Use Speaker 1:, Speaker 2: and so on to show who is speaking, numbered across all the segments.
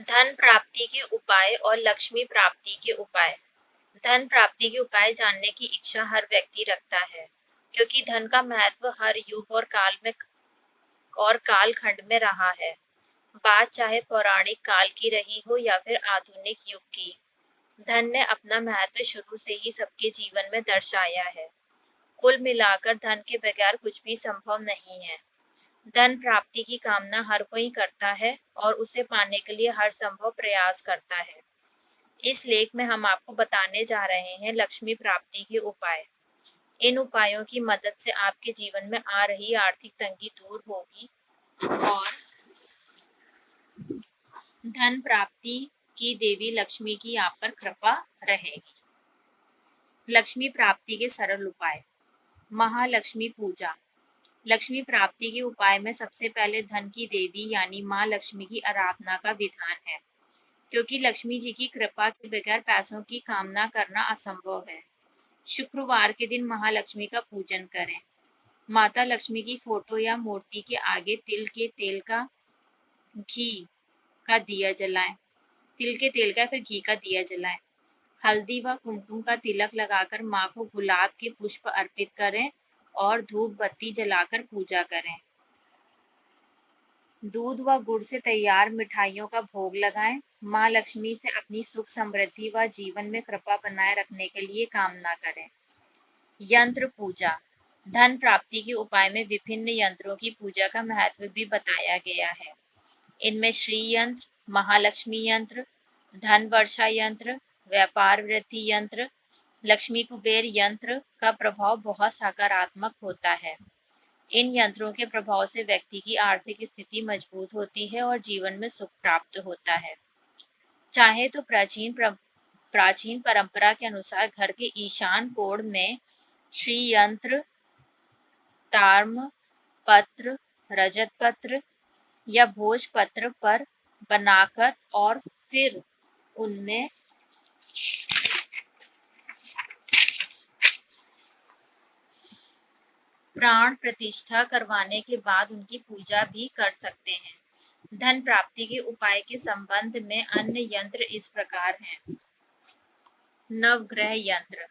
Speaker 1: धन प्राप्ति के उपाय और लक्ष्मी प्राप्ति के उपाय। धन प्राप्ति के उपाय जानने की इच्छा हर व्यक्ति रखता है, क्योंकि धन का महत्व हर युग और कालखंड में रहा है। बात चाहे पौराणिक काल की रही हो या फिर आधुनिक युग की, धन ने अपना महत्व शुरू से ही सबके जीवन में दर्शाया है। कुल मिलाकर धन के बगैर कुछ भी संभव नहीं है। धन प्राप्ति की कामना हर कोई करता है और उसे पाने के लिए हर संभव प्रयास करता है। इस लेख में हम आपको बताने जा रहे हैं लक्ष्मी प्राप्ति के उपाय। इन उपायों की मदद से आपके जीवन में आ रही आर्थिक तंगी दूर होगी और धन प्राप्ति की देवी लक्ष्मी की आप पर कृपा रहेगी। लक्ष्मी प्राप्ति के सरल उपाय। महालक्ष्मी पूजा। लक्ष्मी प्राप्ति के उपाय में सबसे पहले धन की देवी यानी माँ लक्ष्मी की आराधना का विधान है, क्योंकि लक्ष्मी जी की कृपा के बगैर पैसों की कामना करना असंभव है। शुक्रवार के दिन महालक्ष्मी का पूजन करें। माता लक्ष्मी की फोटो या मूर्ति के आगे तिल के तेल का घी का दिया जलाएं। तिल के तेल का फिर घी का दिया जलाएं। हल्दी व कुमकुम का तिलक लगाकर माँ को गुलाब के पुष्प अर्पित करें और धूप बत्ती जलाकर पूजा करें। दूध व गुड़ से तैयार मिठाइयों का भोग लगाएं। माँ लक्ष्मी से अपनी सुख समृद्धि व जीवन में कृपा बनाए रखने के लिए कामना करें। यंत्र पूजा। धन प्राप्ति के उपाय में विभिन्न यंत्रों की पूजा का महत्व भी बताया गया है। इनमें श्री यंत्र, महालक्ष्मी यंत्र, धन वर्षा यंत्र, व्यापार वृद्धि यंत्र, लक्ष्मी कुबेर यंत्र का प्रभाव बहुत सकारात्मक होता है। इन यंत्रों के प्रभाव से व्यक्ति की आर्थिक स्थिति मजबूत होती है और जीवन में सुख प्राप्त होता है। चाहे तो प्राचीन परंपरा के अनुसार घर के ईशान कोण में श्री यंत्र, ताम्र पत्र, रजत पत्र या भोज पत्र पर बनाकर और फिर उनमें प्राण प्रतिष्ठा करवाने के बाद उनकी पूजा भी कर सकते हैं। धन प्राप्ति के उपाय के संबंध में अन्य यंत्र इस प्रकार हैं। नवग्रह यंत्र।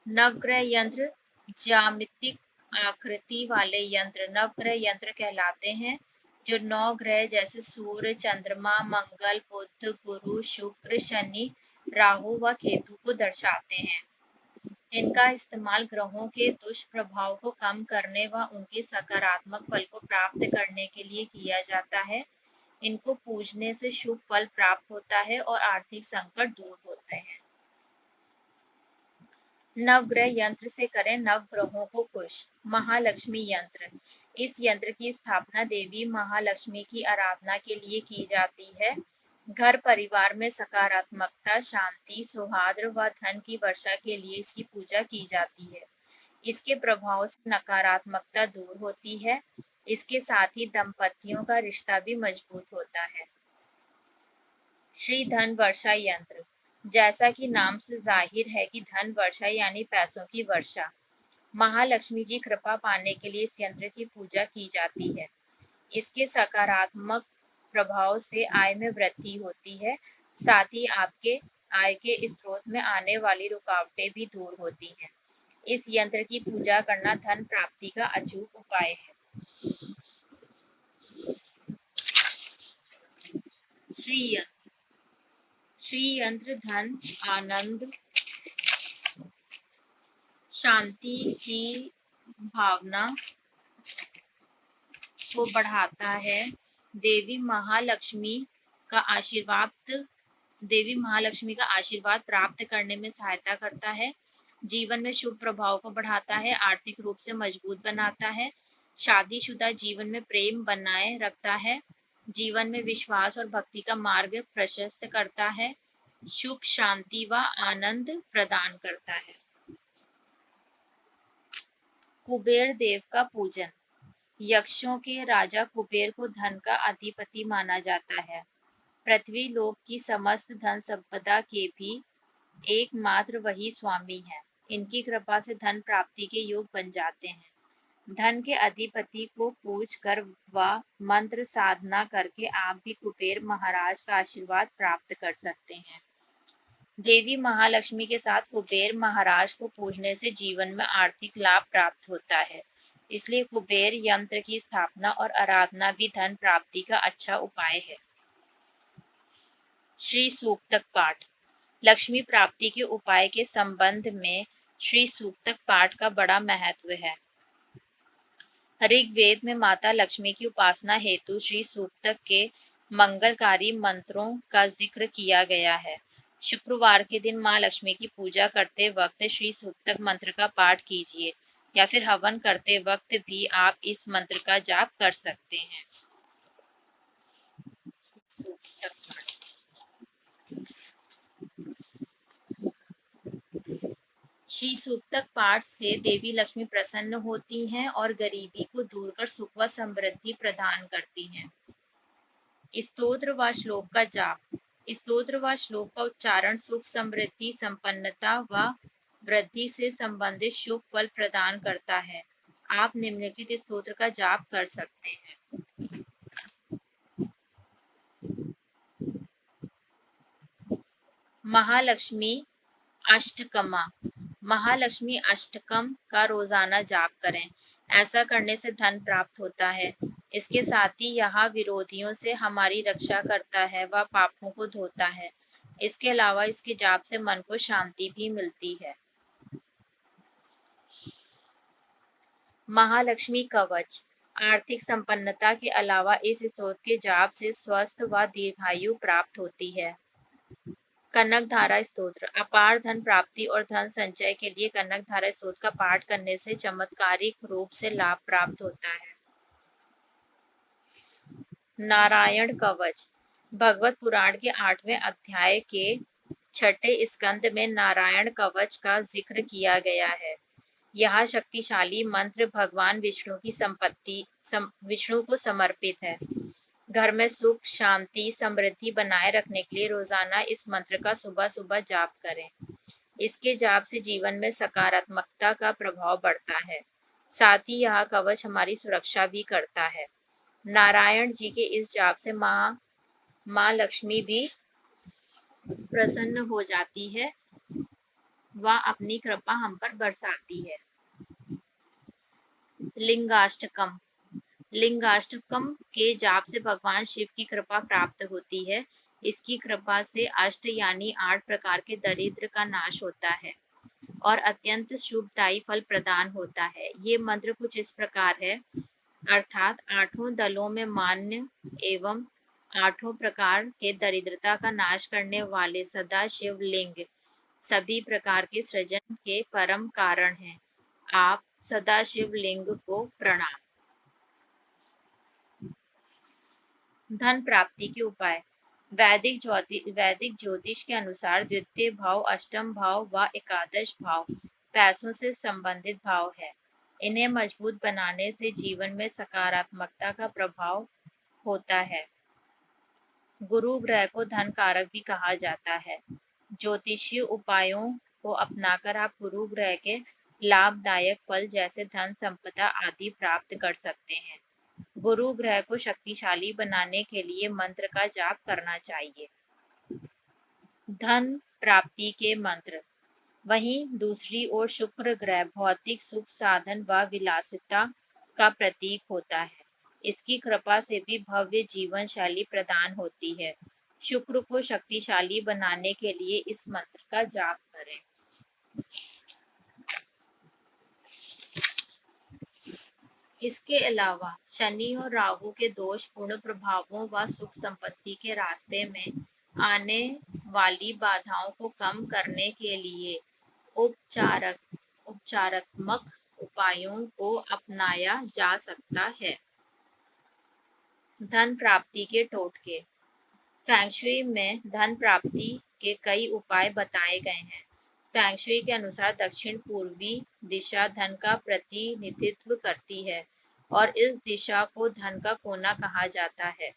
Speaker 1: नवग्रह यंत्र ज्यामितिक आकृति वाले यंत्र नवग्रह यंत्र कहलाते हैं, जो 9 ग्रह जैसे सूर्य, चंद्रमा, मंगल, बुध, गुरु, शुक्र, शनि, राहु व केतु को दर्शाते हैं। इनका इस्तेमाल ग्रहों के दुष्प्रभाव को कम करने व उनके सकारात्मक फल को प्राप्त करने के लिए किया जाता है। इनको पूजने से शुभ फल प्राप्त होता है और आर्थिक संकट दूर होते हैं। नवग्रह यंत्र से करें नवग्रहों को खुश। महालक्ष्मी यंत्र। इस यंत्र की स्थापना देवी महालक्ष्मी की आराधना के लिए की जाती है। घर परिवार में सकारात्मकता, शांति, सौहार्द व धन की वर्षा के लिए इसकी पूजा की जाती है। इसके प्रभाव से नकारात्मकता दूर होती है। इसके साथ ही दंपतियों का रिश्ता भी मजबूत होता है। श्री धन वर्षा यंत्र। जैसा कि नाम से जाहिर है कि धन वर्षा यानी पैसों की वर्षा। महालक्ष्मी जी कृपा पाने के लिए इस यंत्र की पूजा की जाती है। इसके सकारात्मक प्रभाव से आय में वृद्धि होती है, साथ ही आपके आय के स्रोत में आने वाली रुकावटें भी दूर होती हैं। इस यंत्र की पूजा करना धन प्राप्ति का अचूक उपाय है। श्री यंत्र। श्री यंत्र धन, आनंद, शांति की भावना को बढ़ाता है। देवी महालक्ष्मी का आशीर्वाद प्राप्त करने में सहायता करता है। जीवन में शुभ प्रभाव को बढ़ाता है, आर्थिक रूप से मजबूत बनाता है, शादीशुदा जीवन में प्रेम बनाए रखता है, जीवन में विश्वास और भक्ति का मार्ग प्रशस्त करता है, सुख, शांति व आनंद प्रदान करता है। कुबेर देव का पूजन। यक्षों के राजा कुबेर को धन का अधिपति माना जाता है। पृथ्वी लोक की समस्त धन संपदा के भी एकमात्र वही स्वामी है। इनकी कृपा से धन प्राप्ति के योग बन जाते हैं। धन के अधिपति को पूज कर व मंत्र साधना करके आप भी कुबेर महाराज का आशीर्वाद प्राप्त कर सकते हैं। देवी महालक्ष्मी के साथ कुबेर महाराज को पूजने से जीवन में आर्थिक लाभ प्राप्त होता है। इसलिए कुबेर यंत्र की स्थापना और आराधना भी धन प्राप्ति का अच्छा उपाय है। श्री सूक्तक पाठ। लक्ष्मी प्राप्ति के उपाय के संबंध में श्री सूक्तक पाठ का बड़ा महत्व है। ऋग्वेद में माता लक्ष्मी की उपासना हेतु श्री सूक्तक के मंगलकारी मंत्रों का जिक्र किया गया है। शुक्रवार के दिन माँ लक्ष्मी की पूजा करते वक्त श्री सूक्तक मंत्र का पाठ कीजिए या फिर हवन करते वक्त भी आप इस मंत्र का जाप कर सकते हैं। सूक्तक पाठ। श्री सूक्तक पाठ से देवी लक्ष्मी प्रसन्न होती हैं और गरीबी को दूर कर सुख व समृद्धि प्रदान करती हैं। स्तोत्र व श्लोक का जाप। स्तोत्र व श्लोक का उच्चारण सुख समृद्धि संपन्नता व वृद्धि से संबंधित शुभ फल प्रदान करता है। आप निम्नलिखित स्तोत्र का जाप कर सकते हैं। महालक्ष्मी अष्टकमा। महालक्ष्मी अष्टकम का रोजाना जाप करें। ऐसा करने से धन प्राप्त होता है। इसके साथ ही यह विरोधियों से हमारी रक्षा करता है व पापों को धोता है। इसके अलावा इसके जाप से मन को शांति भी मिलती है। महालक्ष्मी कवच। आर्थिक संपन्नता के अलावा इस स्तोत्र के जाप से स्वस्थ व दीर्घायु प्राप्त होती है। कनक धारा स्तोत्र। अपार धन प्राप्ति और धन संचय के लिए कनक धारा स्तोत्र का पाठ करने से चमत्कारिक रूप से लाभ प्राप्त होता है। नारायण कवच। भगवत पुराण के 8वें अध्याय के 6ठे स्कंद में नारायण कवच का जिक्र किया गया है। यह शक्तिशाली मंत्र भगवान विष्णु को समर्पित है। घर में सुख शांति समृद्धि बनाए रखने के लिए रोजाना इस मंत्र का सुबह सुबह जाप करें। इसके जाप से जीवन में सकारात्मकता का प्रभाव बढ़ता है। साथ ही यह कवच हमारी सुरक्षा भी करता है। नारायण जी के इस जाप से माँ लक्ष्मी भी प्रसन्न हो जाती है व अपनी कृपा हम पर बरसाती है। लिंगाष्टकम। लिंगाष्टकम के जाप से भगवान शिव की कृपा प्राप्त होती है। इसकी कृपा से अष्ट यानी 8 प्रकार के दरिद्र का नाश होता है और अत्यंत शुभदायी फल प्रदान होता है। ये मंत्र कुछ इस प्रकार है, अर्थात 8 दलों में मान्य एवं 8 प्रकार के दरिद्रता का नाश करने वाले सदा शिव लिंग सभी प्रकार के सृजन के परम कारण हैं। आप सदाशिव लिंग को प्रणाम। धन प्राप्ति के उपाय। वैदिक ज्योतिष के अनुसार द्वितीय भाव अष्टम भाव व एकादश भाव पैसों से संबंधित भाव है। इन्हें मजबूत बनाने से जीवन में सकारात्मकता का प्रभाव होता है। गुरु ग्रह को धन कारक भी कहा जाता है। ज्योतिषीय उपायों को अपनाकर आप गुरु ग्रह के लाभदायक फल जैसे धन संपदा आदि प्राप्त कर सकते हैं। गुरु ग्रह को शक्तिशाली बनाने के लिए मंत्र का जाप करना चाहिए। धन प्राप्ति के मंत्र। वहीं दूसरी ओर शुक्र ग्रह भौतिक सुख साधन व विलासिता का प्रतीक होता है। इसकी कृपा से भी भव्य जीवन शैली प्रदान होती है। शुक्र को शक्तिशाली बनाने के लिए इस मंत्र का जाप करें। इसके अलावा शनि और राहु के दोषपूर्ण प्रभावों व सुख संपत्ति के रास्ते में आने वाली बाधाओं को कम करने के लिए उपचारात्मक उपायों को अपनाया जा सकता है। धन प्राप्ति के टोटके। फेंगशुई में धन प्राप्ति के कई उपाय बताए गए हैं। फेंगशुई के अनुसार दक्षिण पूर्वी दिशा धन का प्रतिनिधित्व करती है और इस दिशा को धन का कोना कहा जाता है।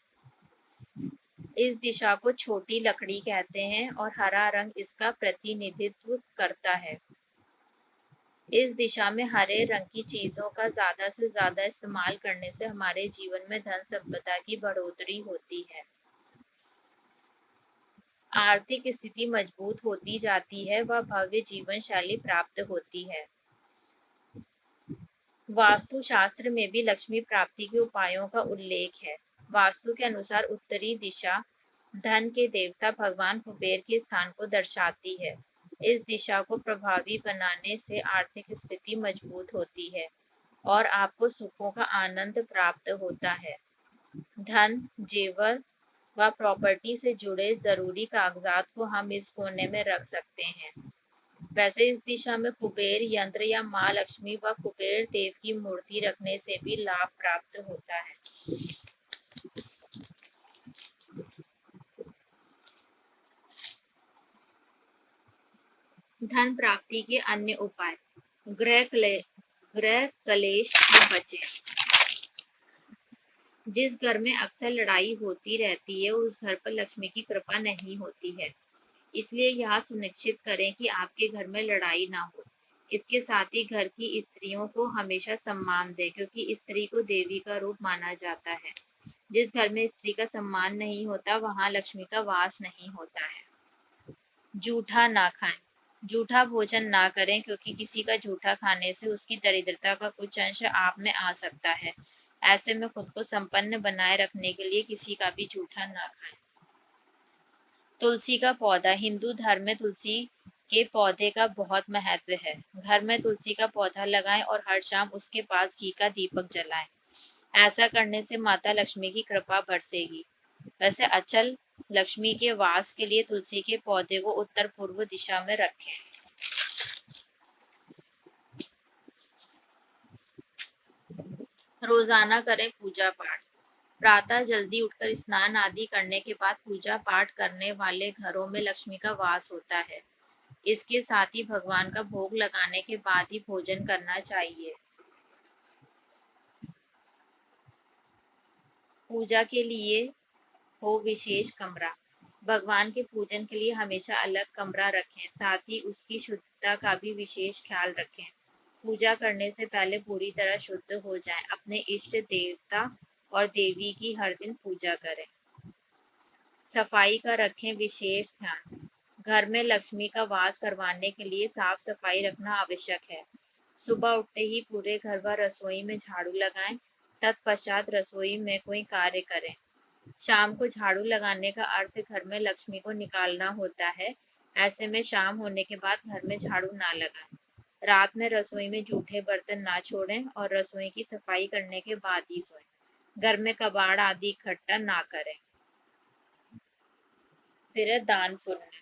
Speaker 1: इस दिशा को छोटी लकड़ी कहते हैं और हरा रंग इसका प्रतिनिधित्व करता है। इस दिशा में हरे रंग की चीजों का ज्यादा से ज्यादा इस्तेमाल करने से हमारे जीवन में धन संपदा की बढ़ोतरी होती है, आर्थिक स्थिति मजबूत होती जाती है व भव्य जीवन शैली प्राप्त होती है। वास्तु शास्त्र में भी लक्ष्मी प्राप्ति के उपायों का उल्लेख है। वास्तु के अनुसार उत्तरी दिशा धन के देवता भगवान कुबेर के स्थान को दर्शाती है। इस दिशा को प्रभावी बनाने से आर्थिक स्थिति मजबूत होती है और आपको सुखों का आनंद प्राप्त होता है। धन, जेवर व प्रॉपर्टी से जुड़े जरूरी कागजात को हम इस कोने में रख सकते हैं। वैसे इस दिशा में कुबेर यंत्र या माँ लक्ष्मी व कुबेर देव की मूर्ति रखने से भी लाभ प्राप्त होता है। धन प्राप्ति के अन्य उपाय। गृह कलेश से बचें। जिस घर में अक्सर लड़ाई होती रहती है उस घर पर लक्ष्मी की कृपा नहीं होती है, इसलिए यह सुनिश्चित करें कि आपके घर में लड़ाई ना हो। इसके साथ ही घर की स्त्रियों को हमेशा सम्मान दें, क्योंकि स्त्री को देवी का रूप माना जाता है। जिस घर में स्त्री का सम्मान नहीं होता वहां लक्ष्मी का वास नहीं होता है। जूठा ना खाएं। जूठा भोजन ना करें, क्योंकि किसी का जूठा खाने से उसकी दरिद्रता का कुछ अंश आप में आ सकता है। ऐसे में खुद को संपन्न बनाए रखने के लिए किसी का भी जूठा ना खाएं। तुलसी का पौधा। हिंदू धर्म में तुलसी के पौधे का बहुत महत्व है। घर में तुलसी का पौधा लगाएं और हर शाम उसके पास घी का दीपक जलाएं। ऐसा करने से माता लक्ष्मी की कृपा बरसेगी। वैसे अचल लक्ष्मी के वास के लिए तुलसी के पौधे को उत्तर पूर्व दिशा में रखें। रोजाना करें पूजा पाठ। प्रातः जल्दी उठकर स्नान आदि करने के बाद पूजा पाठ करने वाले घरों में लक्ष्मी का वास होता है। इसके साथ ही भगवान का भोग लगाने के बाद ही भोजन करना चाहिए। पूजा के लिए हो विशेष कमरा। भगवान के पूजन के लिए हमेशा अलग कमरा रखें, साथ ही उसकी शुद्धता का भी विशेष ख्याल रखें। पूजा करने से पहले पूरी तरह शुद्ध हो जाएं। अपने इष्ट देवता और देवी की हर दिन पूजा करें। सफाई का रखें विशेष ध्यान। घर में लक्ष्मी का वास करवाने के लिए साफ सफाई रखना आवश्यक है। सुबह उठते ही पूरे घर व रसोई में झाड़ू लगाएं, तत्पश्चात रसोई में कोई कार्य करें। शाम को झाड़ू लगाने का अर्थ घर में लक्ष्मी को निकालना होता है। ऐसे में शाम होने के बाद घर में झाड़ू ना लगाएं। रात में रसोई में जूठे बर्तन ना छोड़ें और रसोई की सफाई करने के बाद ही सोएं। घर में कबाड़ आदि इकट्ठा ना करें। फिर है दान पुण्य।